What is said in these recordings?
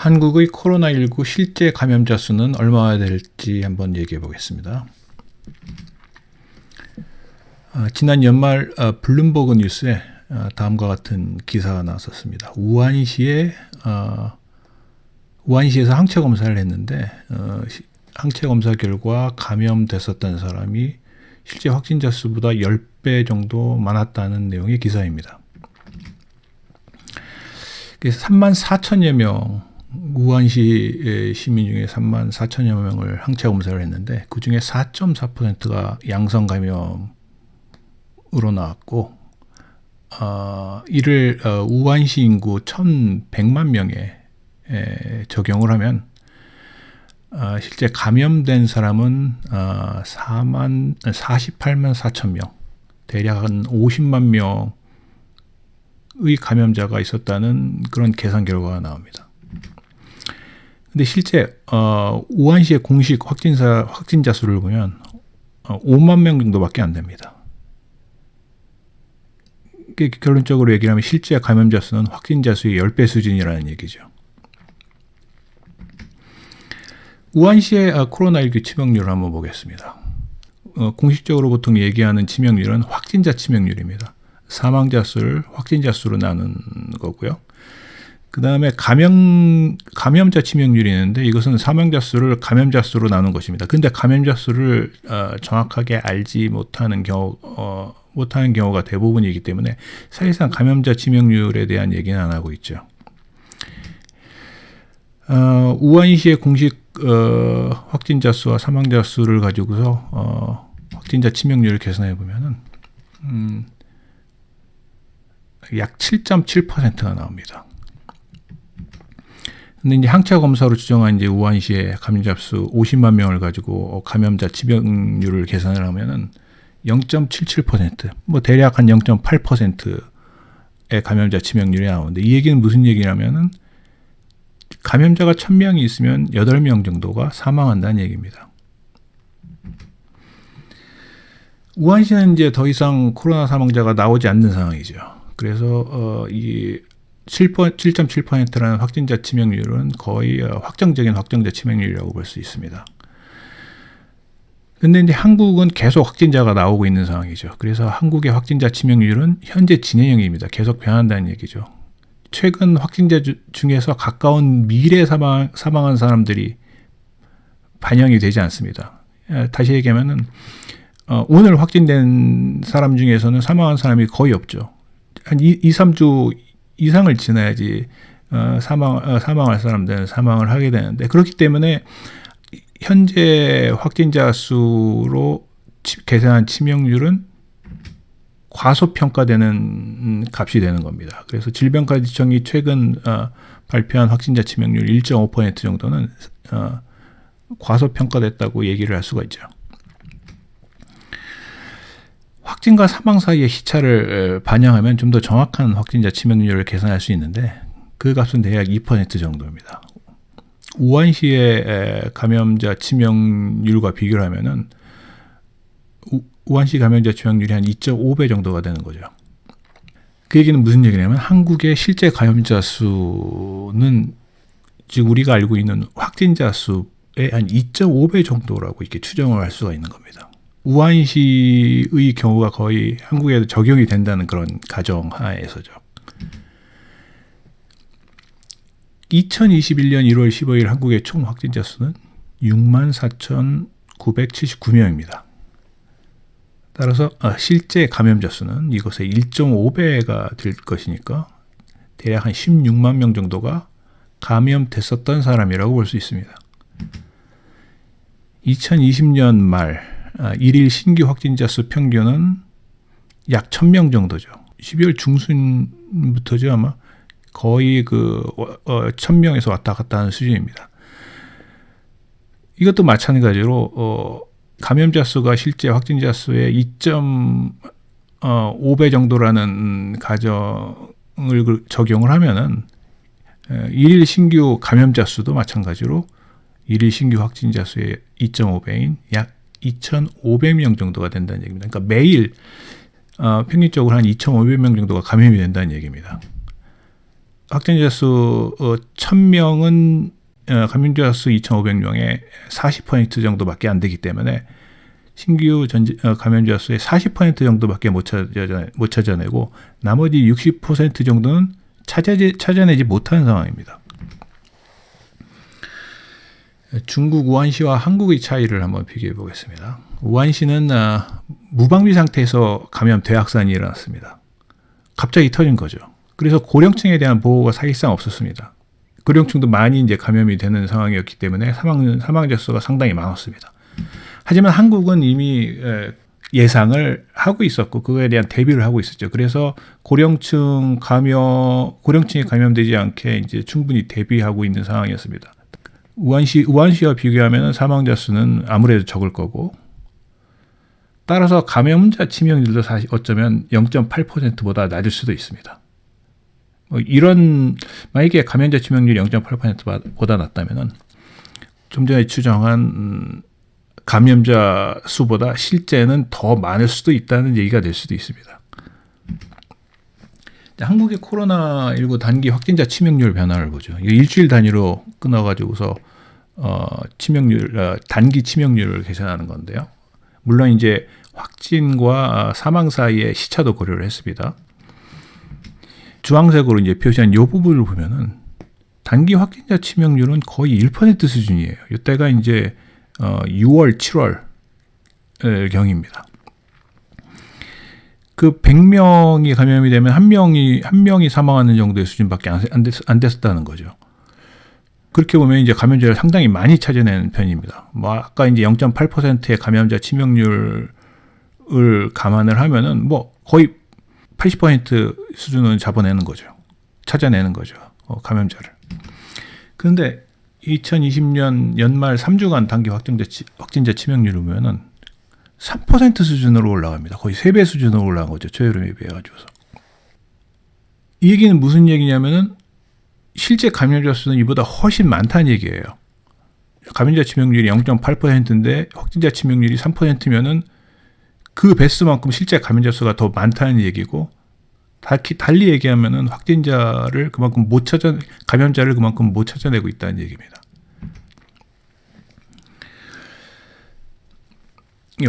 한국의 코로나19 실제 감염자 수는 얼마나 될지 한번 얘기해 보겠습니다. 지난 연말 블룸버그 뉴스에 다음과 같은 기사가 나왔었습니다. 우한시에서 항체 검사를 했는데 항체 검사 결과 감염됐었던 사람이 실제 확진자 수보다 10배 정도 많았다는 내용의 기사입니다. 그래서 34,000여 명, 우한시 시민 중에 34,000여 명을 항체 검사를 했는데 그 중에 4.4%가 양성 감염으로 나왔고 이를 우한시 인구 1,100만 명에 적용을 하면 실제 감염된 사람은 48만 4천 명, 대략 한 50만 명의 감염자가 있었다는 그런 계산 결과가 나옵니다. 근데 실제 우한시의 공식 확진자 수를 보면 5만 명 정도밖에 안 됩니다. 결론적으로 얘기를 하면 실제 감염자 수는 확진자 수의 10배 수준이라는 얘기죠. 우한시의 코로나19 치명률을 한번 보겠습니다. 공식적으로 보통 얘기하는 치명률은 확진자 치명률입니다. 사망자 수를 확진자 수로 나눈 거고요. 그 다음에 감염자 치명률이 있는데 이것은 사망자 수를 감염자 수로 나눈 것입니다. 근데 감염자 수를 정확하게 알지 못하는 경우가 대부분이기 때문에 사실상 감염자 치명률에 대한 얘기는 안 하고 있죠. 우한시의 공식 확진자 수와 사망자 수를 가지고서 확진자 치명률을 계산해 보면은 약 7.7%가 나옵니다. 근데 이제 항체 검사로 추정한 이제 우한시의 감염자 수 50만 명을 가지고 감염자 치명률을 계산을 하면은 0.77%, 뭐 대략 한 0.8%의 감염자 치명률이 나오는데 이 얘기는 무슨 얘기냐면은 감염자가 1000명이 있으면 8명 정도가 사망한다는 얘기입니다. 우한시는 이제 더 이상 코로나 사망자가 나오지 않는 상황이죠. 그래서 이 7.7%라는 확진자 치명률은 거의 확정적인 확진자 치명률이라고 볼 수 있습니다. 근데 이제 한국은 계속 확진자가 나오고 있는 상황이죠. 그래서 한국의 확진자 치명률은 현재 진행형입니다. 계속 변한다는 얘기죠. 최근 확진자 중에서 가까운 미래에 사망한 사람들이 반영이 되지 않습니다. 다시 얘기하면은 오늘 확진된 사람 중에서는 사망한 사람이 거의 없죠. 한 2-3주 이상을 지나야지 사망할 사람들은 사망을 하게 되는데 그렇기 때문에 현재 확진자 수로 계산한 치명률은 과소평가되는 값이 되는 겁니다. 그래서 질병관리청이 최근 발표한 확진자 치명률 1.5% 정도는 과소평가됐다고 얘기를 할 수가 있죠. 확진과 사망 사이의 시차를 반영하면 좀 더 정확한 확진자 치명률을 계산할 수 있는데 그 값은 대략 2% 정도입니다. 우한시의 감염자 치명률과 비교를 하면은 우한시 감염자 치명률이 한 2.5배 정도가 되는 거죠. 그 얘기는 무슨 얘기냐면 한국의 실제 감염자 수는 즉 우리가 알고 있는 확진자 수의 한 2.5배 정도라고 이렇게 추정을 할 수가 있는 겁니다. 우한시의 경우가 거의 한국에도 적용이 된다는 그런 가정하에서죠. 2021년 1월 15일 한국의 총 확진자 수는 64,979명입니다. 따라서 실제 감염자 수는 이것의 1.5배가 될 것이니까 대략 한 16만 명 정도가 감염됐었던 사람이라고 볼 수 있습니다. 2020년 말 일일 신규 확진자 수 평균은 약 1000명 정도죠. 12월 중순부터죠 아마 거의 1000명에서 왔다 갔다 하는 수준입니다. 이것도 마찬가지로 감염자 수가 실제 확진자 수의 2.5배 정도라는 가정을 적용을 하면은 일일 신규 감염자 수도 마찬가지로 일일 신규 확진자 수의 2.5배인 약 2,500명 정도가 된다는 얘기입니다. 그러니까 매일 평균적으로 한 2,500명 정도가 감염이 된다는 얘기입니다. 확진자 수 1000명은 감염자 수 2,500명의 40% 정도밖에 안 되기 때문에 신규 감염자 수의 40% 정도밖에 못 찾아내고 나머지 60% 정도는 찾아내지 못하는 상황입니다. 중국 우한시와 한국의 차이를 한번 비교해 보겠습니다. 우한시는 무방비 상태에서 감염 대확산이 일어났습니다. 갑자기 터진 거죠. 그래서 고령층에 대한 보호가 사실상 없었습니다. 고령층도 많이 이제 감염이 되는 상황이었기 때문에 사망자 수가 상당히 많았습니다. 하지만 한국은 이미 예상을 하고 있었고 그거에 대한 대비를 하고 있었죠. 그래서 고령층이 감염되지 않게 이제 충분히 대비하고 있는 상황이었습니다. 우한시와 비교하면 사망자 수는 아무래도 적을 거고 따라서 감염자 치명률도 사실 어쩌면 0.8%보다 낮을 수도 있습니다. 만약에 감염자 치명률이 0.8%보다 낮다면은 좀 전에 추정한 감염자 수보다 실제는 더 많을 수도 있다는 얘기가 될 수도 있습니다. 한국의 코로나19 단기 확진자 치명률 변화를 보죠. 일주일 단위로 끊어가지고서 단기 치명률을 계산하는 건데요. 물론 이제 확진과 사망 사이의 시차도 고려를 했습니다. 주황색으로 이제 표시한 이 부분을 보면은 단기 확진자 치명률은 거의 1% 수준이에요. 이때가 이제 6월, 7월 경입니다. 그 100명이 감염이 되면 한 명이 사망하는 정도의 수준밖에 안 됐었다는 거죠. 그렇게 보면 이제 감염자를 상당히 많이 찾아내는 편입니다. 아까 이제 0.8%의 감염자 치명률을 감안을 하면은 거의 80% 수준은 찾아내는 거죠. 감염자를. 그런데 2020년 연말 3주간 단기 확진자 치명률을 보면은 3% 수준으로 올라갑니다. 거의 3배 수준으로 올라간 거죠. 초여름에 비해 가지고서. 이 얘기는 무슨 얘기냐면은 실제 감염자 수는 이보다 훨씬 많다는 얘기예요. 감염자 치명률이 0.8%인데 확진자 치명률이 3%면은 그 배수만큼 실제 감염자 수가 더 많다는 얘기고, 달리 얘기하면은 감염자를 그만큼 못 찾아내고 있다는 얘기입니다.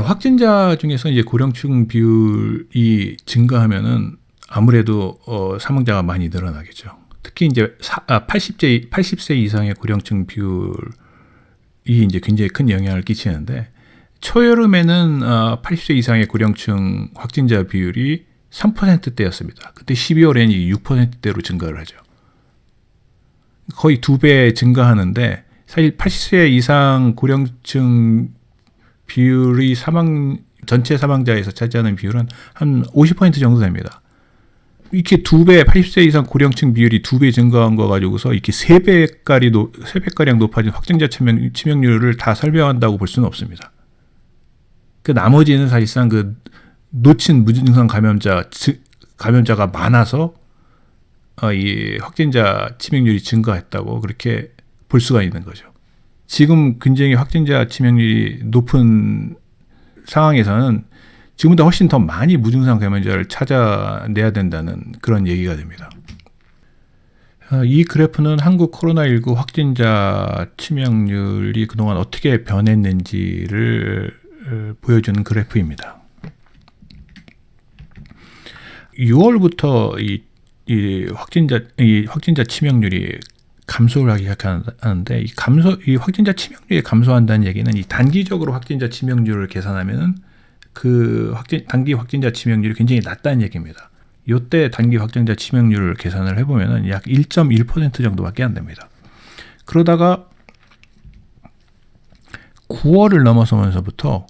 확진자 중에서 이제 고령층 비율이 증가하면은 아무래도 사망자가 많이 늘어나겠죠. 특히 이제 80세 이상의 고령층 비율이 이제 굉장히 큰 영향을 끼치는데, 초여름에는 80세 이상의 고령층 확진자 비율이 3%대였습니다. 그때 12월에는 6%대로 증가를 하죠. 거의 2배 증가하는데, 사실 80세 이상 고령층 비율이 전체 사망자에서 차지하는 비율은 한 50% 정도 됩니다. 이렇게 2배, 80세 이상 고령층 비율이 2배 증가한 거 가지고서 이렇게 3배가량 높아진 확진자 치명률을 다 설명한다고 볼 수는 없습니다. 그 나머지는 사실상 그 놓친 무증상 감염자가 많아서 이 확진자 치명률이 증가했다고 그렇게 볼 수가 있는 거죠. 지금 굉장히 확진자 치명률이 높은 상황에서는 지금보다 훨씬 더 많이 무증상 감염자를 찾아내야 된다는 그런 얘기가 됩니다. 이 그래프는 한국 코로나19 확진자 치명률이 그동안 어떻게 변했는지를 보여주는 그래프입니다. 6월부터 이 확진자 치명률이 감소를 하기 시작하는데, 이 확진자 치명률이 감소한다는 얘기는 이 단기적으로 확진자 치명률을 계산하면은 단기 확진자 치명률이 굉장히 낮다는 얘기입니다. 이때 단기 확진자 치명률을 계산을 해보면은 약 1.1% 정도밖에 안 됩니다. 그러다가 9월을 넘어서면서부터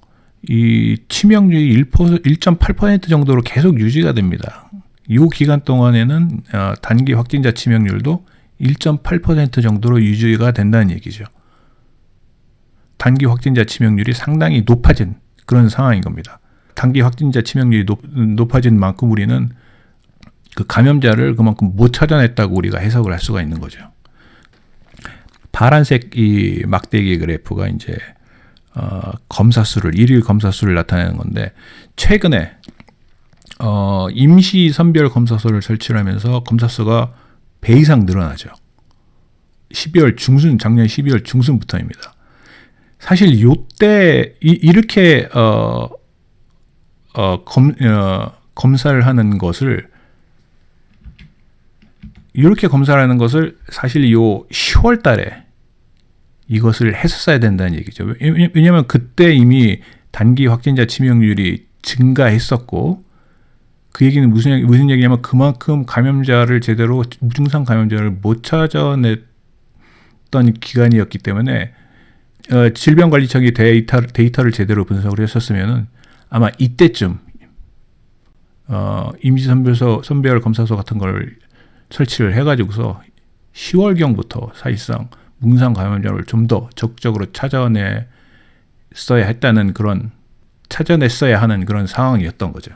이 치명률이 1.8% 정도로 계속 유지가 됩니다. 이 기간 동안에는 단기 확진자 치명률도 1.8% 정도로 유지가 된다는 얘기죠. 단기 확진자 치명률이 상당히 높아진 그런 상황인 겁니다. 단기 확진자 치명률이 높아진 만큼 우리는 그 감염자를 그만큼 못 찾아냈다고 우리가 해석을 할 수가 있는 거죠. 파란색 이 막대기 그래프가 이제 일일 검사수를 나타내는 건데, 최근에 임시 선별 검사소를 설치를 하면서 검사수가 배 이상 늘어나죠. 12월 중순, 작년 12월 중순부터입니다. 사실 요때 이렇게 검사를 하는 것을 사실 요 10월 달에 이것을 했었어야 된다는 얘기죠. 왜냐하면 그때 이미 단기 확진자 치명률이 증가했었고, 그 얘기는 무슨 얘기냐면 그만큼 무증상 감염자를 못 찾아냈던 기간이었기 때문에 질병관리청이 데이터를 제대로 분석을 했었으면은 아마 이때쯤 임시선별 검사소 같은 걸 설치를 해가지고서 10월경부터 사실상 무증상 감염자를 좀 더 적극적으로 찾아냈어야 하는 그런 상황이었던 거죠.